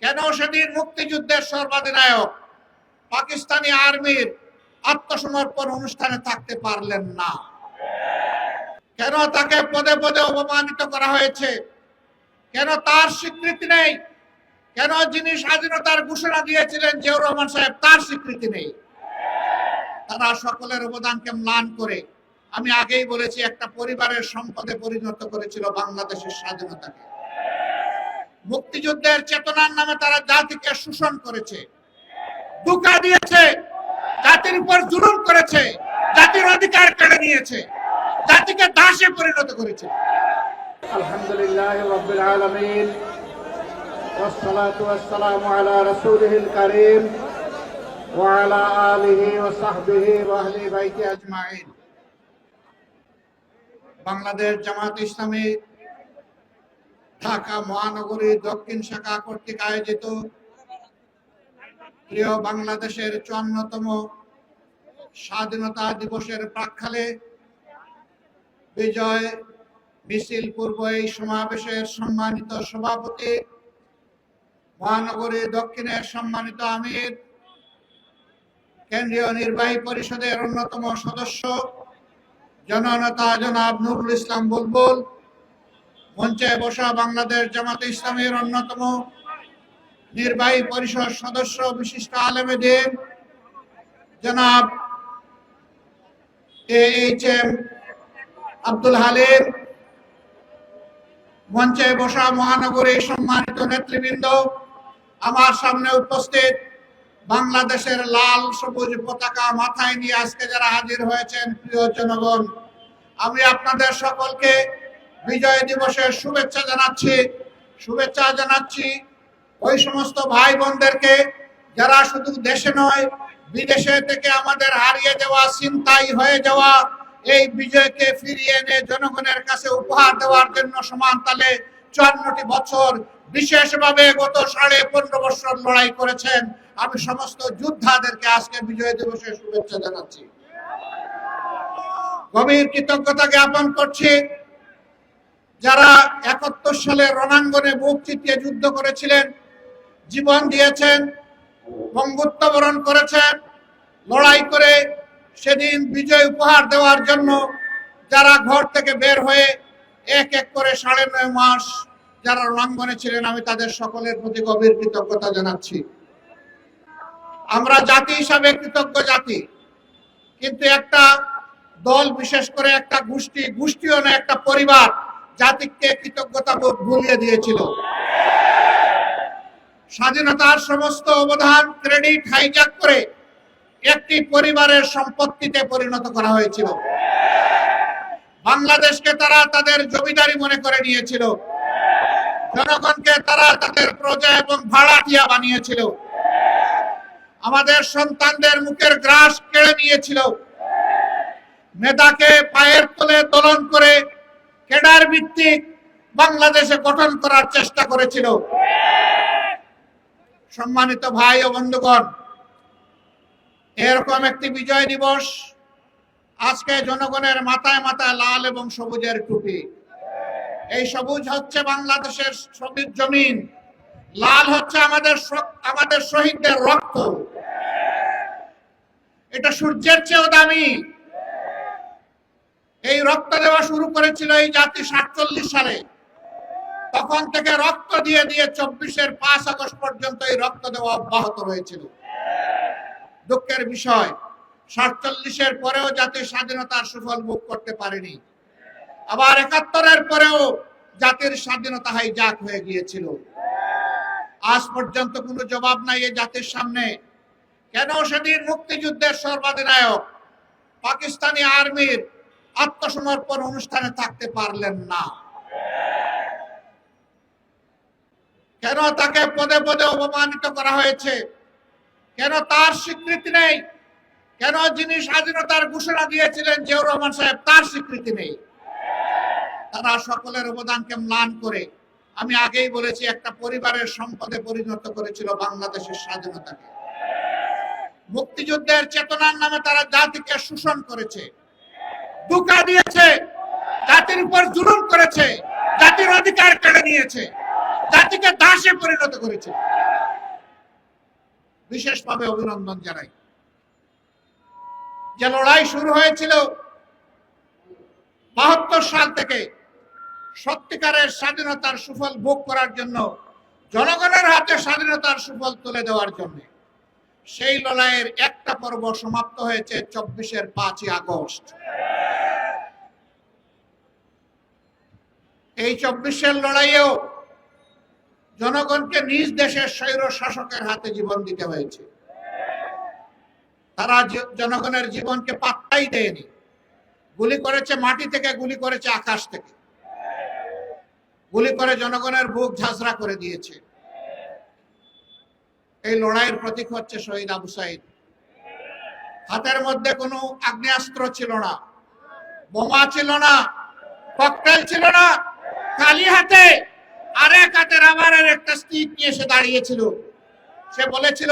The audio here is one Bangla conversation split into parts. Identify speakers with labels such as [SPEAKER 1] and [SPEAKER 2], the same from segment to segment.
[SPEAKER 1] কেন সেদিন মুক্তিযুদ্ধের সর্বাধিনায়ক পাকিস্তানি আর্মির আত্মসমর্পণ অনুষ্ঠানে থাকতে পারলেন না? কেন তাকে পদে পদে অপমানিত করা হয়েছে? কেন তার স্বীকৃতি নেই? কেন যিনি স্বাধীনতার ঘোষণা দিয়েছিলেন জিয়াউর রহমান সাহেব, তার স্বীকৃতি নেই? তারা সকলের অবদানকে ম্লান করে, আমি আগেই বলেছি, একটা পরিবারের সম্পদে পরিণত করেছিল বাংলাদেশের স্বাধীনতাকে। মুক্তিযুদ্ধের চেতনার নামে তারা জাতিকে শোষণ করেছে, ধোঁকা দিয়েছে, জাতির উপর জুলুম করেছে, জাতির অধিকার কেড়ে নিয়েছে, জাতিকে দাসে পরিণত করেছে।
[SPEAKER 2] আলহামদুলিল্লাহ রাব্বিল আলামিন ওয়াসসালাতু ওয়াসসালামু আলা রাসূলিল কারীম ওয়া আলা আলিহি ওয়া সাহবিহি ওয়া আহলি বাইতি আজমাইন।
[SPEAKER 1] বাংলাদেশ জামাত ইসলামী ঢাকা মহানগরী দক্ষিণ শাখা কর্তৃক আয়োজিত প্রিয় বাংলাদেশের ৫৪তম স্বাধীনতা দিবসের প্রাক্কালে বিজয় মিছিল পূর্ব এই সমাবেশের সম্মানিত সভাপতি, মহানগরী দক্ষিণের সম্মানিত আমির, কেন্দ্রীয় নির্বাহী পরিষদের অন্যতম সদস্য জননেতা জনাব নুরুল ইসলাম বুলবুল, মঞ্চে বসা বাংলাদেশ জামাত ইসলামীর অন্যতম নির্বাহী পরিষদ সদস্য বিশিষ্ট আলেমে দ্বীন জনাব AHM আব্দুল হালিম, মঞ্চে বসা মহানগরীর সম্মানিত নেতৃবৃন্দ, আমার সামনে উপস্থিত বাংলাদেশের লাল সবুজ পতাকা মাথায় নিয়ে আজকে যারা হাজির হয়েছেন, প্রিয় জনগণ, আমি আপনাদের সকলকে বিজয় দিবসের শুভেচ্ছা জানাচ্ছি। ওই সমস্ত ভাই বোনদেরকে যারা শুধু দেশে নয় বিদেশে থেকে আমাদের হারিয়ে যাওয়া, ছিনতাই হয়ে যাওয়া এই বিজয়কে ফিরিয়ে এনে জনগণের কাছে উপহার দেওয়ার জন্য সমান তালে ৫৪টি বছর বিশেষভাবে গত ১৫.৫ বছর লড়াই করেছেন, আমি সমস্ত যোদ্ধাদেরকে আজকে বিজয় দিবসের শুভেচ্ছা জানাচ্ছি। গভীর কৃতজ্ঞতা জ্ঞাপন করছি যারা ৭১ সালে রণাঙ্গনে বুক চিতিয়ে যুদ্ধ করেছিলেন, জীবন দিয়েছেন, বঙ্গত্ব বরণ করেছেন, লড়াই করে সেদিন বিজয় উপহার দেওয়ার জন্য যারা ঘর থেকে বের হয়ে এক এক করে ৯.৫ মাস যারা রণাঙ্গনে ছিলেন, আমি তাদের সকলের প্রতি গভীর কৃতজ্ঞতা জানাচ্ছি। আমরা জাতি হিসাবে কৃতজ্ঞ জাতি, কিন্তু একটা দল, বিশেষ করে একটা গোষ্ঠীও না, একটা পরিবার জাতিকে কৃতজ্ঞতা বোধ ভুলিয়ে দিয়েছিল। স্বাধীনতার সমস্ত অবদান, ক্রেডিট হাইজ্যাক করে একটি পরিবারের সম্পত্তিতে পরিণত করা হয়েছিল। বাংলাদেশকে তারা তাদের জমিদারি মনে করে নিয়েছিল, জনগণকে তারা তাদের প্রজা এবং ভাড়াটিয়া বানিয়েছিল, আমাদের সন্তানদের মুখের গ্রাস কেড়ে নিয়েছিল, নেতাকে পায়ের তলে দলন করে ক্যাডার ভিত্তিক বাংলাদেশে গঠন করার চেষ্টা করেছিল। সম্মানিত ভাই ও বন্ধুগণ, এরকম একটি বিজয় দিবস আজকে জনগণের মাথায় মাথায় লাল এবং সবুজের টুপি। এই সবুজ হচ্ছে বাংলাদেশের সবুজ জমিন, লাল হচ্ছে আমাদের শহীদদের রক্ত। এটা সূর্যের চেয়েও দামি। এই রক্ত দেওয়া শুরু করেছিল এই জাতি ৪৭ সালে। তখন থেকে রক্ত দিয়ে ২৪-এর ৫ আগস্ট পর্যন্ত এই রক্ত দেওয়া অব্যাহত রয়েছিল। দুঃখের বিষয়, ৪৭-এর পরেও জাতির স্বাধীনতার সুফল ভোগ করতে পারেনি। আবার ৭১-এর পরেও জাতির স্বাধীনতা হাইজ্যাক হয়ে গিয়েছিল। আজ পর্যন্ত কোনো জবাব নাই এই জাতির সামনে, কেন সেদিন মুক্তিযুদ্ধের সর্বাধিনায়ক পাকিস্তানি আর্মির আত্মসমর্পণ অনুষ্ঠানে থাকতে পারলেন না? কেন তাকে পদে পদে অপমানিত করা হয়েছে? কেন তার স্বীকৃতি নেই? কেন যিনি স্বাধীনতার ঘোষণা দিয়েছিলেন জিয়াউর রহমান সাহেব, তার স্বীকৃতি নেই? তারা সকলের অবদানকে ম্লান করে, আমি আগেই বলেছি, একটা পরিবারের সম্পদে পরিণত করেছিল বাংলাদেশের স্বাধীনতাকে। মুক্তিযুদ্ধের চেতনার নামে তারা জাতিকে শোষণ করেছে, ধোঁকা দিয়েছে, জাতির উপর জুলুম করেছে, জাতির অধিকার কেড়ে নিয়েছে, জাতিকে দাসে পরিণত করেছে। বিশেষভাবে অভিনন্দন জানাই। যে লড়াই শুরু হয়েছিল ৭২ সাল থেকে সত্যিকারের স্বাধীনতার সুফল ভোগ করার জন্য, জনগণের হাতে স্বাধীনতার সুফল তুলে দেওয়ার জন্য, সেই লড়াইয়ের একটা পর্ব সমাপ্ত হয়েছে ২৪-এর ৫ই আগস্ট। এই ২৪-এর লড়াইয়েও জনগণকে নিজ দেশের স্বৈর শাসকের হাতে জীবন দিতে হয়েছে। তারা জনগণের জীবনকে পাত্তাই দেয়নি। গুলি করেছে মাটি থেকে, গুলি করেছে আকাশ থেকে, গুলি করে জনগণের বুক ঝাঁঝরা করে দিয়েছে। এই লড়াইয়ের প্রতীক হচ্ছে শহীদ আবু সাইদ। হাতের মধ্যে কোনো আগ্নেয়াস্ত্র ছিল না, বোমা ছিল না, ককটেল ছিল না, খালি হাতে আরেক হাতে রাবারের একটা স্টিক নিয়ে এসে দাঁড়িয়েছিল। সে বলেছিল,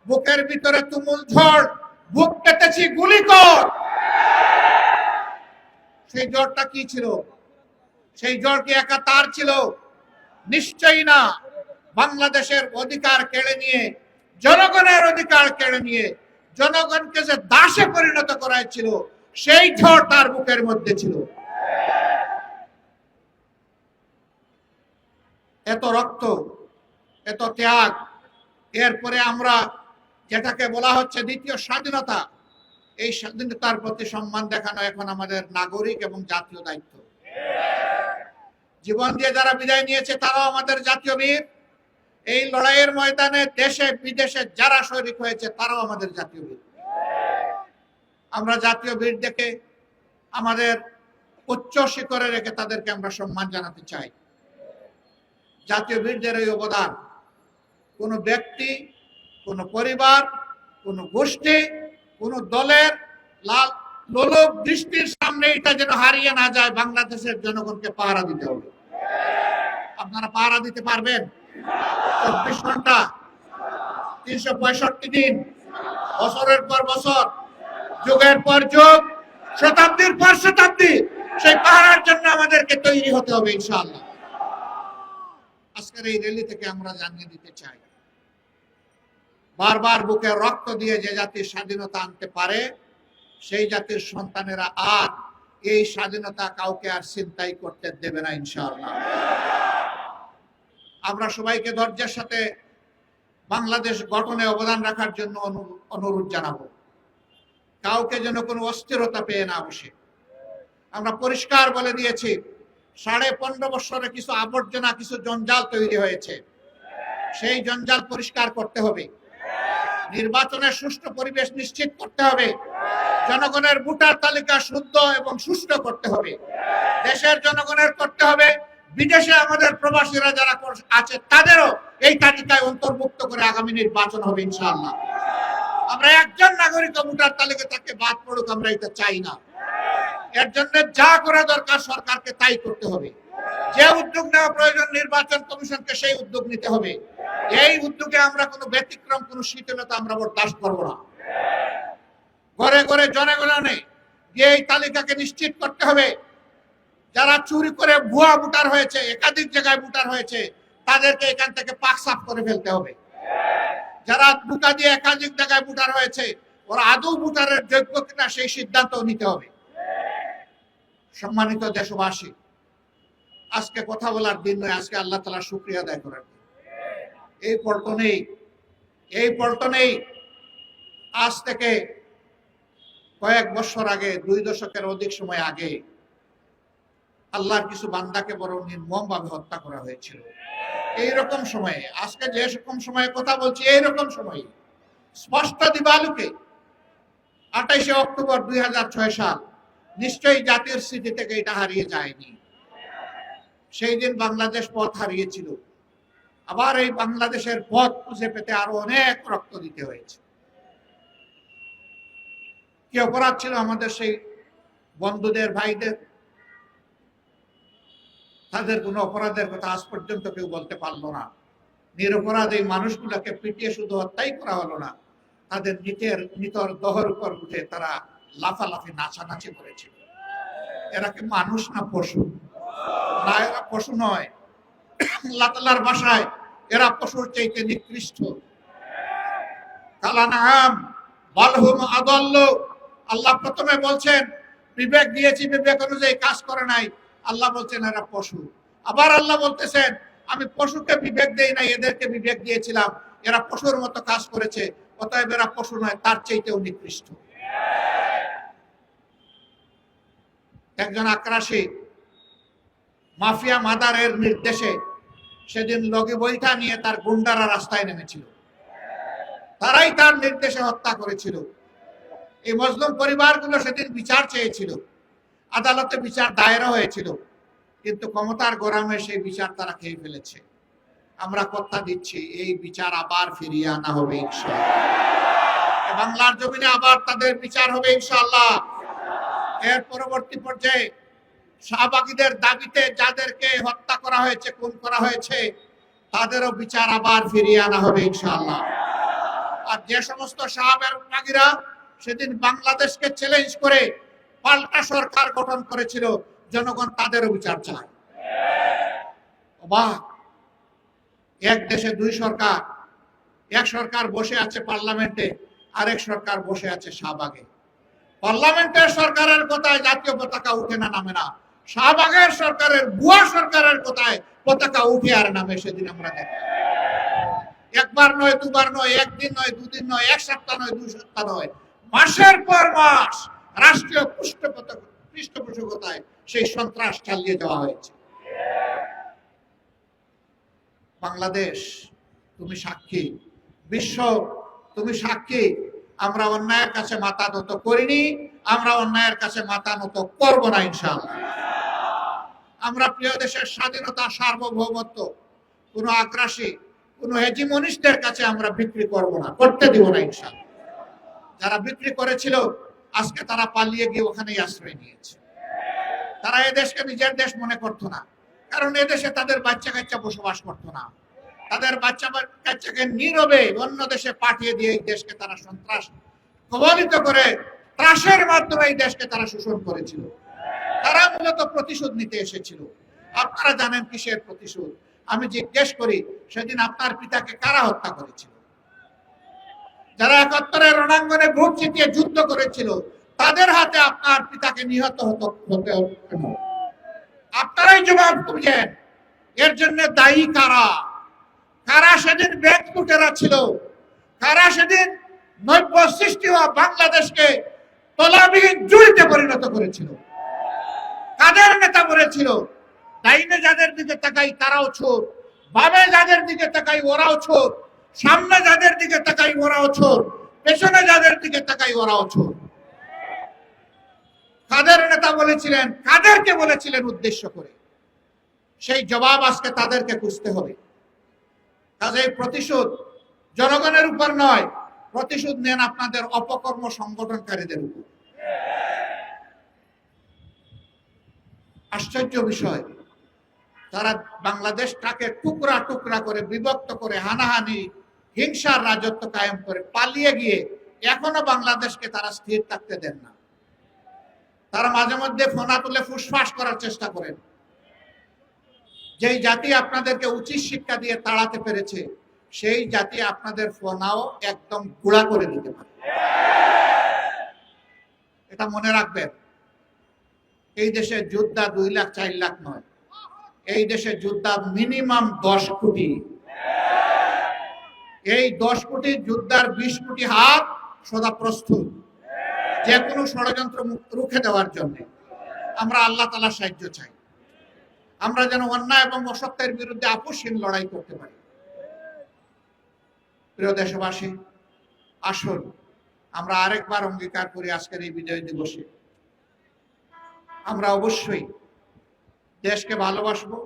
[SPEAKER 1] বুকের ভিতরে তুমুল ঝড়, বুক পেতেছি, গুলি কর। সেই জ্বরটা কি ছিল? সেই জ্বর কি একা তার ছিল? নিশ্চয়ই না। বাংলাদেশের অধিকার কেড়ে নিয়ে, জনগণের অধিকার কেড়ে নিয়ে জনগণকে যে দাসে পরিণত করাইছিল, সেই ঝড় তার বুকের মধ্যে ছিল। এত রক্ত, এত ত্যাগ, এরপরে আমরা যেটাকে বলা হচ্ছে দ্বিতীয় স্বাধীনতা, এই স্বাধীনতার প্রতি সম্মান দেখানো এখন আমাদের নাগরিক এবং জাতীয় দায়িত্ব। জীবন দিয়ে যারা বিদায় নিয়েছে তারাও আমাদের জাতীয় বীর। এই লড়াইয়ের ময়দানে দেশে বিদেশে যারা শরীক হয়েছে তারাও আমাদের জাতীয় বীর। আমরা জাতীয় বীর দেখে আমাদের উচ্চ শিখরে রেখে তাদেরকে আমরা সম্মান জানাতে চাই। জাতীয় বীরদের এই অবদান কোন ব্যক্তি, কোন পরিবার, কোন গোষ্ঠী, কোন দলের লোলক দৃষ্টির সামনে এটা যেন হারিয়ে না যায়। বাংলাদেশের জনগণকে পাহারা দিতে হবে। আপনারা পাহারা দিতে পারবেন? ২৪ ঘন্টা, ৩৬৫ দিন, বছরের পর বছর, যুগের পর যুগ, শতাব্দীর পর শতাব্দী, সেই পাহারার জন্য আমাদেরকে তৈরি হতে হবে ইনশাআল্লাহ। আজকের এই র্যালি থেকে আমরা জানিয়ে দিতে চাই, বারবার বুকে রক্ত দিয়ে যে জাতির স্বাধীনতা আনতে পারে, সেই জাতির সন্তানেরা আর এই স্বাধীনতা কাউকে আর ছিনতাই করতে দেবে না ইনশাআল্লাহ। আমরা সবাইকে ধৈর্যের সাথে বাংলাদেশ গঠনে অবদান রাখার জন্য অনুরোধ জানাবো। কাউকে যেন কোনো অস্থিরতা পেয়ে না বসে। আমরা পরিষ্কার বলে দিয়েছি, 15.5 বছরে কিছু আবর্জনা, কিছু জঞ্জাল তৈরি হয়েছে। সেই জঞ্জাল পরিষ্কার করতে হবে। নির্বাচনের সুষ্ঠু পরিবেশ নিশ্চিত করতে হবে। জনগণের ভোটার তালিকা শুদ্ধ এবং সুষ্ঠু করতে হবে। দেশের জনগণের করতে হবে, বিদেশে আমাদের প্রবাসীরা যারা আছে তাদেরও এই তালিকায় অন্তর্ভুক্ত করে আগামী নির্বাচন হবে ইনশাআল্লাহ। আমরা একজন নাগরিক ভোটার তালিকা থেকে বাদ পড়ুক, আমরা এটা চাই না। এর জন্য যা করা দরকার সরকারকে তাই করতে হবে। যে উদ্যোগ নেওয়া প্রয়োজন নির্বাচন কমিশনকে সেই উদ্যোগ নিতে হবে। এই উদ্যোগে আমরা কোনো ব্যতিক্রম, কোনো শিথিলতা আমরা বরদাস্ত করব না। ঘরে ঘরে জনগণে গিয়ে এই তালিকাকে নিশ্চিত করতে হবে। যারা চুরি করে ভুয়া ভোটার হয়েছে, একাধিক জায়গায় ভোটার হয়েছে, তাদেরকে এখান থেকে পাক সাফ করে ফেলতে হবে। যারা ধোঁকা দিয়ে একাধিক জায়গায় ভোটার হয়েছে, ওরা আদৌ ভোটারের যোগ্য কিনা সেই সিদ্ধান্ত নিতে হবে। সম্মানিত দেশবাসী, আজকে কথা বলার দিন নয়, আজকে আল্লাহ তাআলার শুকরিয়া আদায় করার দিন। এই পল্টনেই আজ থেকে কয়েক বছর আগে, 2 দশকের অধিক সময় আগে, আল্লাহর কিছু বান্দাকে বড় নির্মমভাবে হত্যা করা হয়েছিল। এইরকম সময়ে, আজকে যে রকম সময়ে কথা বলছি, এইরকম সময়ে স্পষ্ট দিবালুকে 28শে অক্টোবর 2006 সাল, নিশ্চয়ই জাতির স্মৃতি থেকে এটা হারিয়ে যায়নি। সেই দিন বাংলাদেশ পথ হারিয়েছিল। আবার এই বাংলাদেশের পথ খুঁজে পেতে আরো অনেক রক্ত দিতে হয়েছে। কি অপরাধ ছিল আমাদের সেই বন্ধুদের, ভাইদের? তাদের কোনো অপরাধের কথা আজ পর্যন্ত কেউ বলতে পারলো না। নিরপরাধ এই মানুষগুলোকে পিটিয়ে শুধু হত্যাই করা হলো না, তাদের নিতর দহর উপর উঠে তারা লাফালাফি, নাচানাচি করেছিল। এরা কি মানুষ না পশু? না, এরা পশু নয়। আল্লাহ তাআলার ভাষায় এরা পশুর চাইতে নিকৃষ্ট। কালানাম বালহুম আদাল্লু। আল্লাহ প্রথমে বলছেন বিবেক দিয়েছি, বিবেক অনুযায়ী কাজ করে নাই। আল্লাহ বলছেন এরা পশু। আবার আল্লাহ বলতেছেন আমি পশুকে বিবেক দেই নাই, এদেরকে বিবেক দিয়েছিলাম, এরা পশুর মতো কাজ করেছে, অতএব এরা পশু নয়, তার চাইতেও নিকৃষ্ট। একজন আক্রাসী মাফিয়া মাদারের নির্দেশে সেদিন লগি বৈঠা নিয়ে তার গুন্ডারা রাস্তায় নেমেছিল, তারাই তার নির্দেশে হত্যা করেছিল। এই মজলুম পরিবারগুলো সেদিন বিচার চেয়েছিল, আদালতে বিচার দায়েরও হয়েছিল, কিন্তু ক্ষমতার গরমে সেই বিচার তারা খেয়ে ফেলেছে। আমরা কথা দিচ্ছি এই বিচার আবার ফিরিয়ে আনা হবে ইনশাআল্লাহ। বাংলার জমিনে আবার তাদের বিচার হবে ইনশাআল্লাহ। এর পরবর্তী পর্যায়ে শাহবাগীদের দাবিতে যাদেরকে হত্যা করা হয়েছে, খুন করা হয়েছে, তাদেরও বিচার আবার ফিরিয়ে আনা হবে ইনশাআল্লাহ। আর যে সমস্ত শাহবাগীরা সেদিন বাংলাদেশকে চ্যালেঞ্জ করে পাল্টা সরকার গঠন করেছিল, জনগণ তাদেরও বিচার চায়। অবাক, এক দেশে দুই সরকার, এক সরকার বসে আছে পার্লামেন্টে, আরেক সরকার বসে আছে শাহবাগে। পার্লামেন্টের সরকারের কথায় জাতীয় পতাকা উঠে না, নামে না। শাহবাগের সরকারের, বুয়া সরকারের কথায় পতাকা উঠে আর নামে। সেদিন আমরা দেখি একবার নয়, দুবার নয়, একদিন নয়, দুদিন নয়, এক সপ্তাহ নয়, 2 সপ্তাহ নয়, মাসের পর মাস রাষ্ট্রীয় পৃষ্ঠপোষকতায় সেই সন্ত্রাস চালিয়ে যাওয়া হয়েছে। বাংলাদেশ তুমি সাক্ষী, বিশ্ব তুমি সাক্ষী। আমরা অন্যায়ের কাছে মাথা নত করিনি, আমরা অন্যায়ের কাছে মাথা নত করব না ইনশাআল্লাহ। আমরা প্রিয় দেশের স্বাধীনতা, সার্বভৌমত্ব কোনো আগ্রাসী, কোনো হেজিমনিস্টদের কাছে আমরা বিক্রি করব না, করতে দিব না ইনশাআল্লাহ। যারা বিক্রি করেছিল আজকে তারা পালিয়ে গিয়ে ওখানেই আশ্রয় নিয়েছে। তারা এদেশকে নিজের দেশ মনে করতো না, কারণ এদেশে তাদের বাচ্চা কাচ্চা বসবাস করতো না। তাদের বাচ্চা কাচ্চাকে নীরবে অন্য দেশে পাঠিয়ে দিয়ে এই দেশকে তারা সন্ত্রাস কবলিত করে ত্রাসের মাধ্যমে এই দেশকে তারা শোষণ করেছিল। তারা মূলত প্রতিশোধ নিতে এসেছিল। আপনারা জানেন কিসের প্রতিশোধ? আমি জিজ্ঞেস করি, সেদিন আপনার পিতাকে কারা হত্যা করেছিল? যারা 71-এর রণাঙ্গনে বুক চিতিয়ে যুদ্ধ করেছিল, তাদের হাতে আপনার পিতাকে নিহত হতে হতো। আপনারাই জবাব খুঁজেন, এর জন্য দায়ী কারা? কারা সেদিন ব্যাগ লুটেরা ছিল? কারা সেদিন নব্য সৃষ্টি হওয়া বাংলাদেশকে তলাবিহীন জুড়িতে পরিণত করেছিল? কাদের নেতা বলেছিল ডাইনে যাদের দিকে তাকাই তারাও চোর, বামে যাদের দিকে তাকাই ওরাও চোর, সামনে যাদের দিকে তাকাই ওরাও চোর, পেছনে যাদের দিকে তাকাই ওরাও চোর? কাদের নেতা বলেছিলেন? কাদেরকে বলেছিলেন উদ্দেশ্য করে? সেই জবাব আজকে তাদেরকে খুঁজতে হবে। কাজেই প্রতিশোধ জনগণের উপর নয়, প্রতিশোধ নেন আপনাদের অপকর্ম সংগঠনকারীদের উপর। আশ্চর্য বিষয়, তারা বাংলাদেশটাকে টুকরা টুকরা করে, বিভক্ত করে, হানাহানি, হিংসার রাজত্ব কায়েম করে পালিয়ে গিয়ে এখনো বাংলাদেশকে তারা স্থির থাকতে দেন না। তারা মাঝে মধ্যে ফোনা তুলে ফুসফাস করার চেষ্টা করেন। যেই জাতি আপনাদেরকে উচিত শিক্ষা দিয়ে তাড়াতে পেরেছে, সেই জাতি আপনাদের ফোনাও একদম গুঁড়া করে দিতে পারে। এটা মনে রাখবেন। এই দেশে যোদ্ধা 2 লাখ 4 লাখ নয়, এই দেশে যোদ্ধা মিনিমাম 10 কোটি। এই 10 কোটি যোদ্ধার 20 কোটি হাত সদা প্রস্তুত যে কোনো ষড়যন্ত্র রুখে দেওয়ার জন্য। আমরা আল্লাহ তাআলার সাহায্য চাই, আমরা যেন অন্যায় এবং অসত্যের বিরুদ্ধে আপোষহীন লড়াই করতে পারি। প্রিয় দেশবাসী, আসুন আমরা আরেকবার অঙ্গীকার করি আজকের এই বিজয় দিবসে আমরা অবশ্যই দেশকে ভালোবাসবো।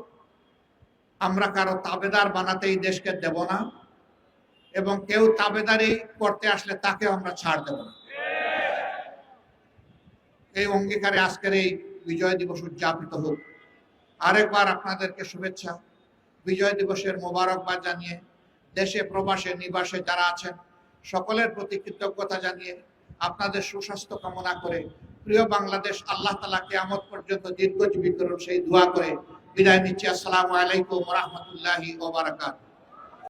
[SPEAKER 1] আমরা কারো তাবেদার বানাতে এই দেশকে দেব না, এবং কেউ তাবেদারি করতে আসলে তাকে আমরা ছাড় দেব না। এই অঙ্গীকারে আজকের এই বিজয় দিবস উদযাপিত হোক। আরেকবার আপনাদেরকে শুভেচ্ছা, বিজয় দিবসের মোবারকবাদ জানিয়ে দেশে প্রবাসে নিবাসে যারা আছেন সকলের প্রতি কৃতজ্ঞতা জানিয়ে আপনাদের সুস্বাস্থ্য কামনা করে প্রিয় বাংলাদেশ আল্লাহ তাআলা কিয়ামত পর্যন্ত দীর্ঘজীবী করুন সেই দোয়া করে বিদায় নিচ্ছি। আসসালামু আলাইকুম ওয়া রাহমাতুল্লাহি ওয়া বারাকাতুহু।